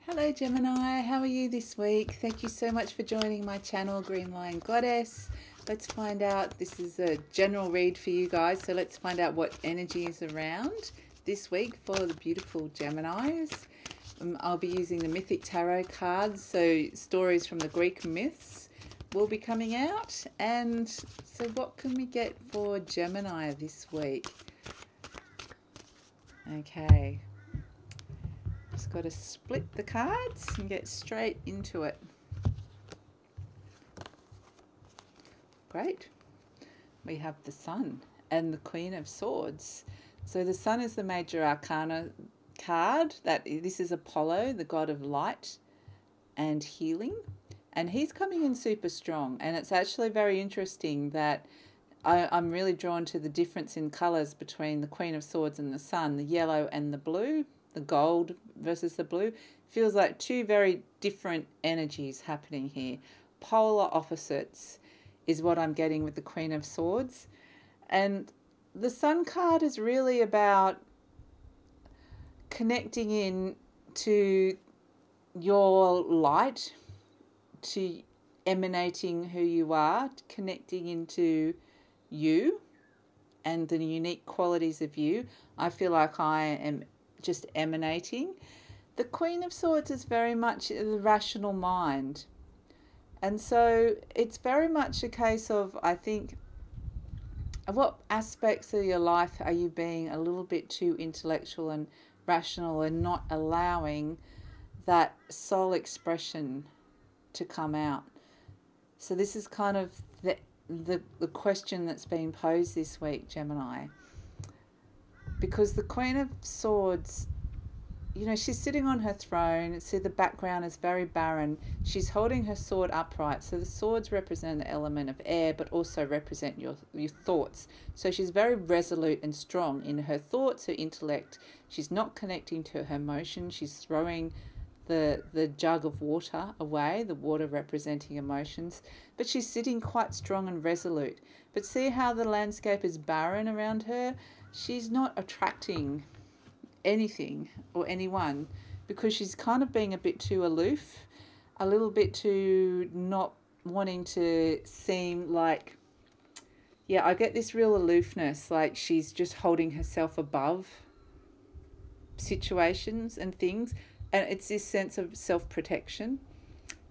Hello Gemini, how are you this week? Thank you so much for joining my channel, Green Lion Goddess. Let's find out, this is a general read for you guys, so let's find out what energy is around this week for the beautiful Geminis. I'll be using the Mythic Tarot cards, so stories from the Greek myths will be coming out. And so what can we get for Gemini this week? Okay. Just got to split the cards and get straight into it. Great. We have the Sun and the Queen of Swords. So the Sun is the major arcana card. This is Apollo, the god of light and healing. And he's coming in super strong. And it's actually very interesting that I'm really drawn to the difference in colours between the Queen of Swords and the Sun, the yellow and the blue. The gold versus the blue feels like two very different energies happening here. Polar opposites is what I'm getting with the Queen of Swords. And the Sun card is really about connecting in to your light, to emanating who you are, connecting into you and the unique qualities of you. I feel like I am just emanating. The Queen of Swords is very much the rational mind. And so it's very much a case of, I think, what aspects of your life are you being a little bit too intellectual and rational and not allowing that soul expression to come out? So this is kind of the question that's been posed this week, Gemini. Because the Queen of Swords, she's sitting on her throne. See, the background is very barren. She's holding her sword upright. So the swords represent the element of air, but also represent your thoughts. So she's very resolute and strong in her thoughts, her intellect. She's not connecting to her emotion. She's throwing the jug of water away, the water representing emotions. But she's sitting quite strong and resolute. But see how the landscape is barren around her? She's not attracting anything or anyone because she's kind of being a bit too aloof, a little bit too not wanting to seem like, I get this real aloofness, like she's just holding herself above situations and things. And it's this sense of self-protection,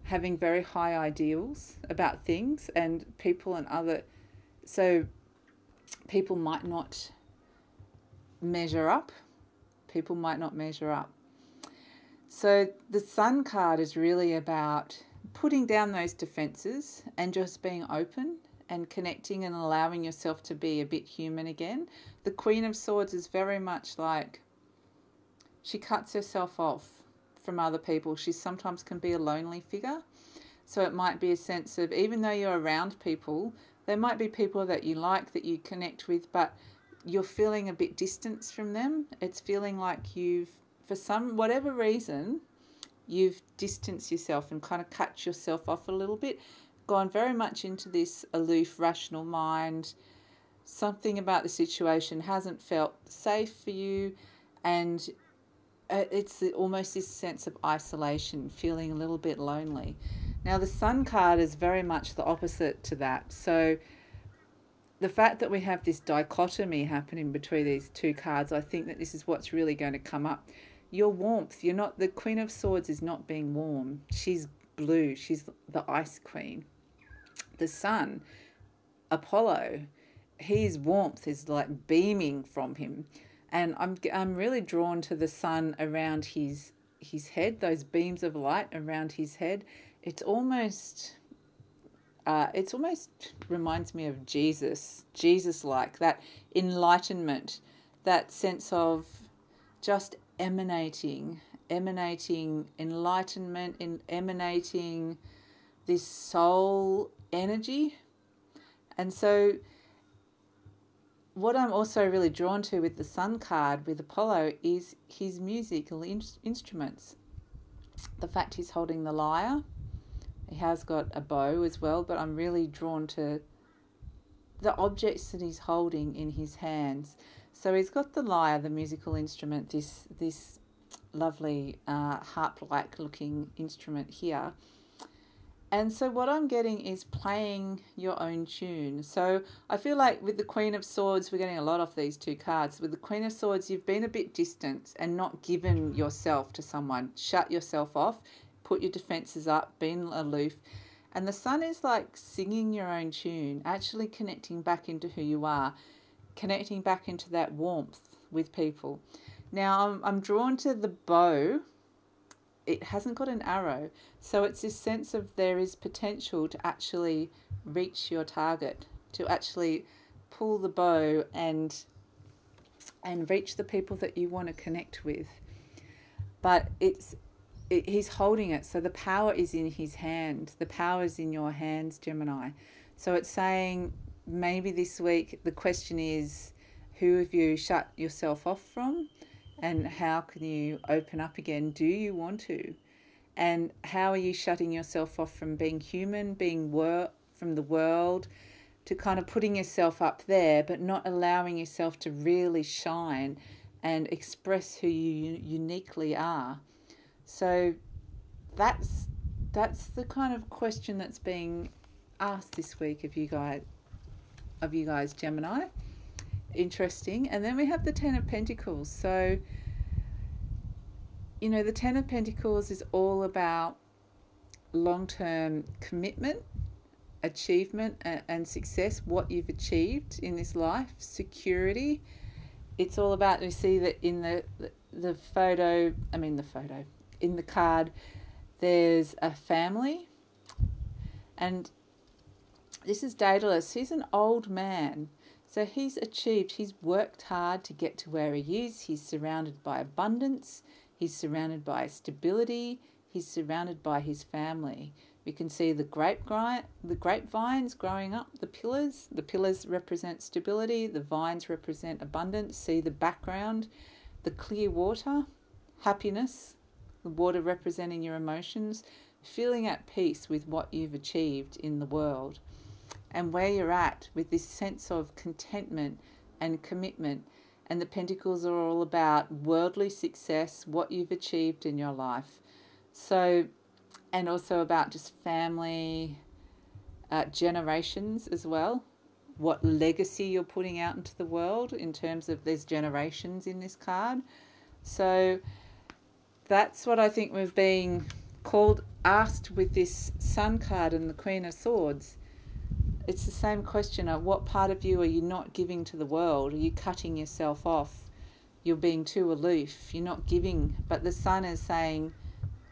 having very high ideals about things and people and other. So people might not measure up. People might not measure up. So the Sun card is really about putting down those defenses and just being open and connecting and allowing yourself to be a bit human again. The Queen of Swords is very much like she cuts herself off from other people. She sometimes can be a lonely figure. So it might be a sense of, even though you're around people, there might be people that you like, that you connect with, but you're feeling a bit distant from them. It's feeling like you've, for whatever reason, you've distanced yourself and kind of cut yourself off a little bit, gone very much into this aloof, rational mind. Something about the situation hasn't felt safe for you, and it's almost this sense of isolation, feeling a little bit lonely. Now, the Sun card is very much the opposite to that. So the fact that we have this dichotomy happening between these two cards, I think that this is what's really going to come up. Your warmth, the Queen of Swords is not being warm. She's blue. She's the Ice Queen. The Sun, Apollo, his warmth is like beaming from him. And I'm really drawn to the Sun around his head, those beams of light around his head. It almost reminds me of Jesus-like, that enlightenment, that sense of just emanating enlightenment, emanating this soul energy. And so what I'm also really drawn to with the Sun card with Apollo is his musical instruments. The fact he's holding the lyre. He has got a bow as well, but I'm really drawn to the objects that he's holding in his hands. So he's got the lyre, the musical instrument, this lovely harp-like looking instrument here. And so what I'm getting is playing your own tune. So I feel like with the Queen of Swords, we're getting a lot off these two cards. With the Queen of Swords, you've been a bit distant and not given yourself to someone. Shut yourself off, put your defenses up, been aloof. And the Sun is like singing your own tune, actually connecting back into who you are, connecting back into that warmth with people. Now, I'm drawn to the bow. It hasn't got an arrow. So it's this sense of there is potential to actually reach your target, to actually pull the bow and reach the people that you want to connect with. But he's holding it, so the power is in his hand. The power is in your hands, Gemini. So it's saying maybe this week the question is, who have you shut yourself off from? And how can you open up again? Do you want to? And how are you shutting yourself off from being human, from the world, to kind of putting yourself up there, but not allowing yourself to really shine and express who you uniquely are? So that's the kind of question that's being asked this week of you guys, Gemini. Interesting. And then we have the Ten of Pentacles. So, the Ten of Pentacles is all about long-term commitment, achievement and success, what you've achieved in this life, security. It's all about, we see that in the card, there's a family. And this is Daedalus. He's an old man. So he's achieved, he's worked hard to get to where he is. He's surrounded by abundance. He's surrounded by stability. He's surrounded by his family. We can see the grapevines growing up, the pillars. The pillars represent stability. The vines represent abundance. See the background, the clear water, happiness, the water representing your emotions, feeling at peace with what you've achieved in the world. And where you're at with this sense of contentment and commitment. And the Pentacles are all about worldly success, what you've achieved in your life. So, and also about just family, generations as well. What legacy you're putting out into the world in terms of there's generations in this card. So that's what I think we've been asked with this Sun card and the Queen of Swords. It's the same question of what part of you are you not giving to the world? Are you cutting yourself off? You're being too aloof. You're not giving. But the Sun is saying,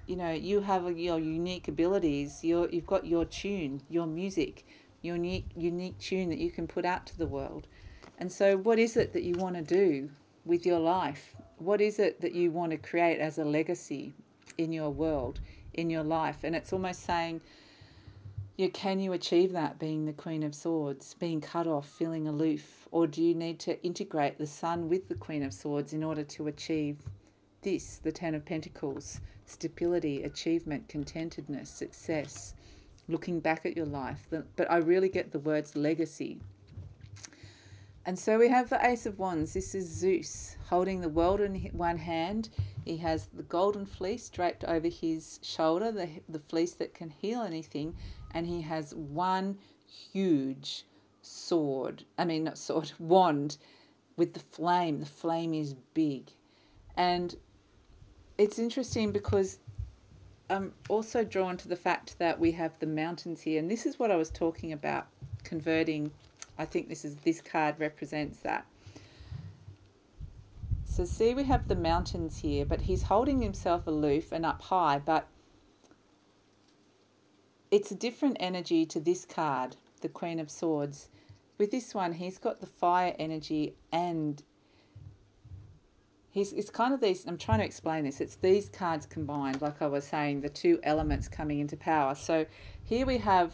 you have your unique abilities. You've got your tune, your music, your unique tune that you can put out to the world. And so what is it that you want to do with your life? What is it that you want to create as a legacy in your world, in your life? And it's almost saying, can you achieve that being the Queen of Swords, being cut off, feeling aloof? Or do you need to integrate the Sun with the Queen of Swords in order to achieve this, the Ten of Pentacles, stability, achievement, contentedness, success, looking back at your life? But I really get the words legacy. And so we have the Ace of Wands. This is Zeus holding the world in one hand. He has the golden fleece draped over his shoulder, the fleece that can heal anything. And he has one huge wand with the flame. The flame is big. And it's interesting because I'm also drawn to the fact that we have the mountains here. And this is what I was talking about, converting. I think this card represents that. So see, we have the mountains here, but he's holding himself aloof and up high, but it's a different energy to this card, the Queen of Swords. With this one, he's got the fire energy, and it's kind of these, I'm trying to explain this, it's these cards combined, like I was saying, the two elements coming into power. So here we are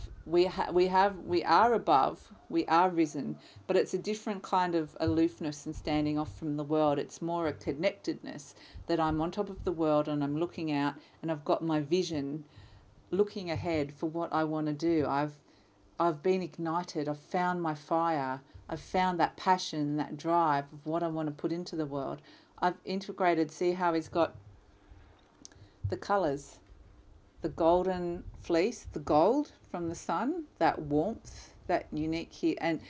above, we are risen, but it's a different kind of aloofness and standing off from the world. It's more a connectedness, that I'm on top of the world and I'm looking out and I've got my vision looking ahead for what I want to do. I've been ignited. I've found my fire. I've found that passion, that drive of what I want to put into the world. I've integrated. See how he's got the colours. The golden fleece, the gold from the sun, that warmth, that unique heat. And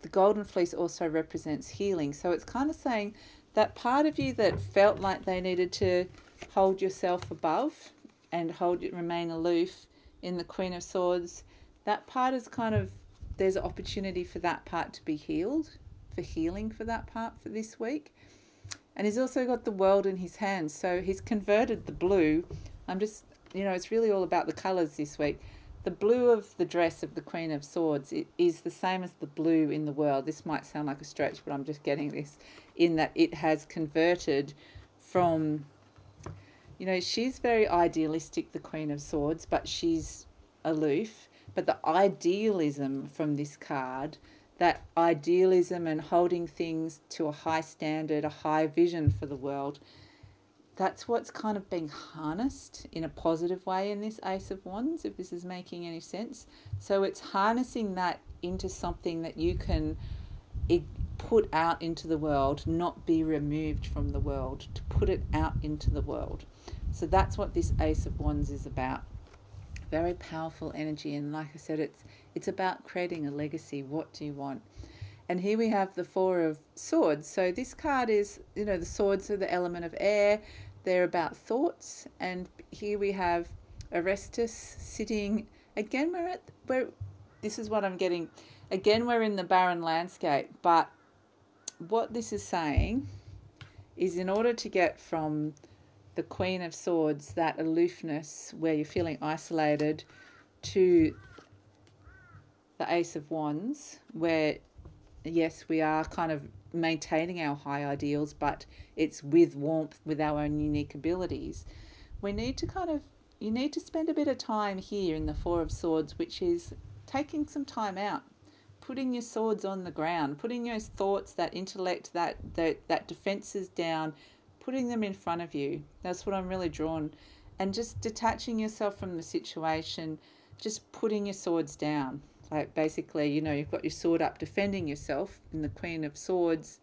the golden fleece also represents healing. So it's kind of saying that part of you that felt like they needed to hold yourself above and remain aloof in the Queen of Swords, that part is kind of, there's an opportunity for that part to be healed, for healing for that part for this week. And he's also got the world in his hands. So he's converted the blue. It's really all about the colours this week. The blue of the dress of the Queen of Swords is the same as the blue in the world. This might sound like a stretch, but I'm just getting this in that it has converted from, she's very idealistic, the Queen of Swords, but she's aloof. But the idealism from this card, that idealism and holding things to a high standard, a high vision for the world, that's what's kind of being harnessed in a positive way in this Ace of Wands, if this is making any sense. So it's harnessing that into something that you can put out into the world, not be removed from the world, to put it out into the world. So that's what this Ace of Wands is about. Very powerful energy, and like I said, it's about creating a legacy. What do you want? And here we have the Four of Swords. So this card is, the swords are the element of air. They're about thoughts. And here we have Orestes sitting. Again, this is what I'm getting. Again, we're in the barren landscape. But what this is saying is, in order to get from the Queen of Swords, that aloofness where you're feeling isolated, to the Ace of Wands, where yes, we are kind of maintaining our high ideals, but it's with warmth, with our own unique abilities. You need to spend a bit of time here in the Four of Swords, which is taking some time out, putting your swords on the ground, putting your thoughts, that intellect, that defenses down, putting them in front of you. That's what I'm really drawn. And just detaching yourself from the situation, just putting your swords down. Like basically, you've got your sword up defending yourself in the Queen of Swords,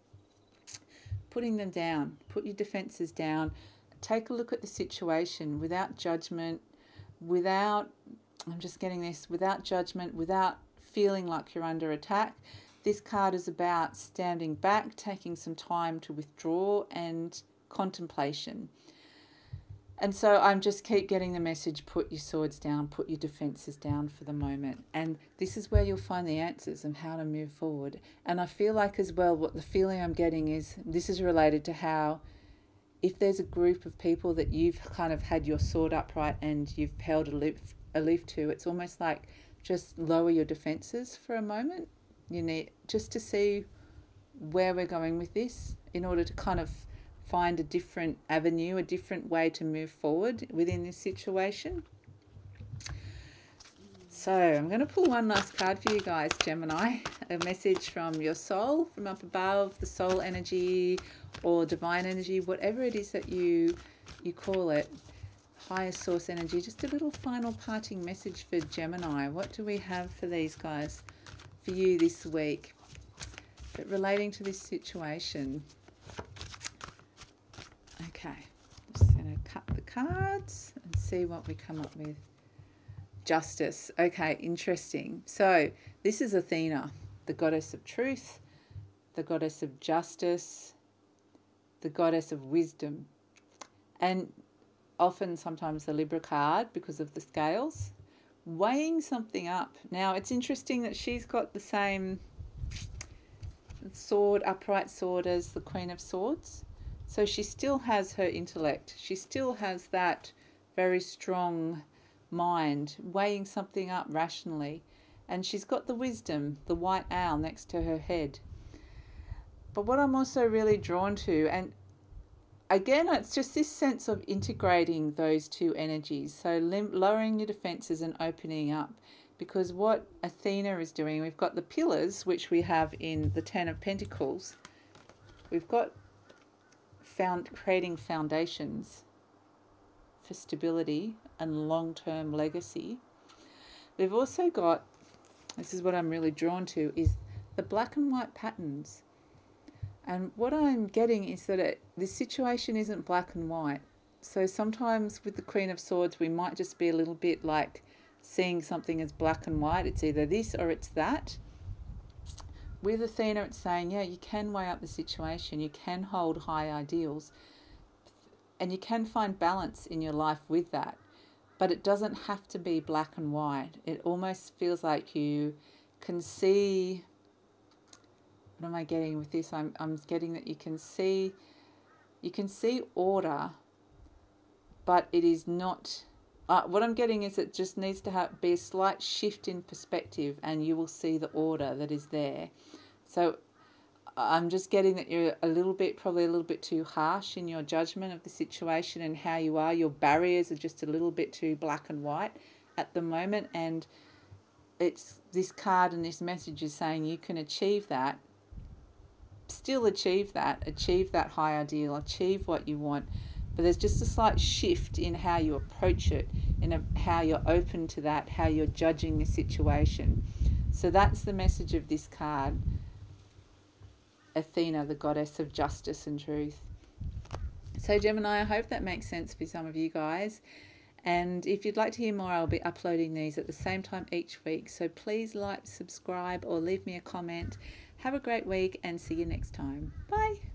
putting them down, put your defenses down, take a look at the situation without judgment, without judgment, without feeling like you're under attack. This card is about standing back, taking some time to withdraw and contemplation. And so I'm just keep getting the message, put your swords down, put your defences down for the moment. And this is where you'll find the answers and how to move forward. And I feel like as well, what the feeling I'm getting is, this is related to how, if there's a group of people that you've kind of had your sword upright and you've held aloof to, it's almost like just lower your defences for a moment. You need just to see where we're going with this in order to kind of find a different avenue, a different way to move forward within this situation. So I'm going to pull one last card for you guys, Gemini. A message from your soul, from up above, the soul energy or divine energy, whatever it is that you call it, higher source energy. Just a little final parting message for Gemini. What do we have for these guys, for you this week, but relating to this situation? Okay, just going to cut the cards and see what we come up with. Justice. Okay, interesting. So this is Athena, the goddess of truth, the goddess of justice, the goddess of wisdom. And often sometimes the Libra card, because of the scales, weighing something up. Now, it's interesting that she's got the same sword, upright sword, as the Queen of Swords. So she still has her intellect. She still has that very strong mind, weighing something up rationally. And she's got the wisdom, the white owl next to her head. But what I'm also really drawn to, and again, it's just this sense of integrating those two energies. So lowering your defenses and opening up. Because what Athena is doing, we've got the pillars, which we have in the Ten of Pentacles. We've got creating foundations for stability and long-term legacy. We've also got, this is what I'm really drawn to, is the black and white patterns. And what I'm getting is that this situation isn't black and white. So sometimes with the Queen of Swords, we might just be a little bit like seeing something as black and white. It's either this or it's that. With Athena, it's saying, yeah, you can weigh up the situation, you can hold high ideals, and you can find balance in your life with that. But it doesn't have to be black and white. It almost feels like you can see... What am I getting with this? I'm getting that you can see order, but it is not... what I'm getting is it just needs to be a slight shift in perspective, and you will see the order that is there. So I'm just getting that you're probably a little bit too harsh in your judgment of the situation and how you are. Your barriers are just a little bit too black and white at the moment, and it's this card and this message is saying you can achieve that, still achieve that high ideal, achieve what you want, but there's just a slight shift in how you approach it, in how you're open to that, how you're judging the situation. So that's the message of this card, Athena, the goddess of justice and truth. So Gemini, I hope that makes sense for some of you guys. And if you'd like to hear more, I'll be uploading these at the same time each week. So please like, subscribe, or leave me a comment. Have a great week and see you next time. Bye.